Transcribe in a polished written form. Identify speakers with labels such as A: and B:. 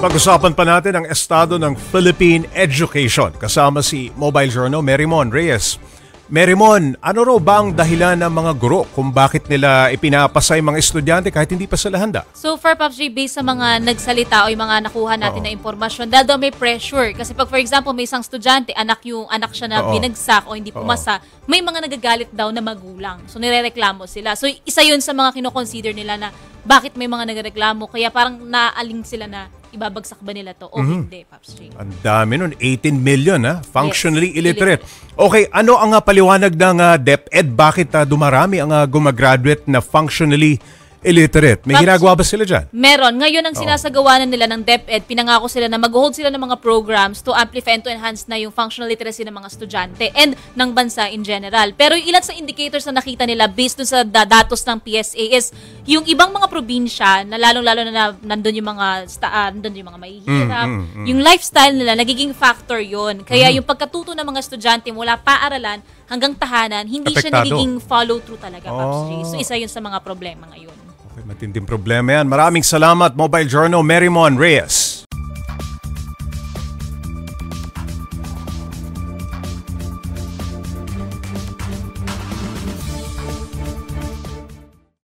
A: Pag-usapan pa natin ang estado ng Philippine education. Kasama si Mobile Journal, Merymon Reyes. Merymon, ano raw ba ang dahilan ng mga guro kung bakit nila ipinapasa yung mga estudyante kahit hindi pa sila handa?
B: So for Pops J, based sa mga nagsalita o yung mga nakuha natin na impormasyon, dahil daw may pressure. Kasi pag for example, may isang estudyante, anak siya na binagsak o hindi pumasa, may mga nagagalit daw na magulang. So nirereklamo sila. So isa yun sa mga kinoconsider nila na bakit may mga nagreklamo. Kaya parang naaling sila na ibabagsak ba nila to o hindi, Pops J.
A: Ang dami nun, 18 million functionally illiterate. Okay, ano ang paliwanag ng DepEd? Bakit dumarami ang gumagraduate na functionally illiterate? May ginagawa ba sila dyan?
B: Meron. Ngayon ang sinasagawa na nila ng DepEd, pinangako sila na mag-hold sila ng mga programs to amplify and to enhance na yung functional literacy ng mga estudyante and ng bansa in general. Pero yung ilan sa indicators na nakita nila based dun sa datos ng PSA is yung ibang mga probinsya na lalong-lalo na nandun yung mga mahihirap, yung lifestyle nila, nagiging factor yon. Kaya yung pagkatuto ng mga estudyante mula paaralan hanggang tahanan, hindi siya nagiging follow-through talaga, Pops J. So isa yun sa mga problema ngayon.
A: Okay, matinding problema yan. Maraming salamat, Mobile Journal, Merymon Reyes.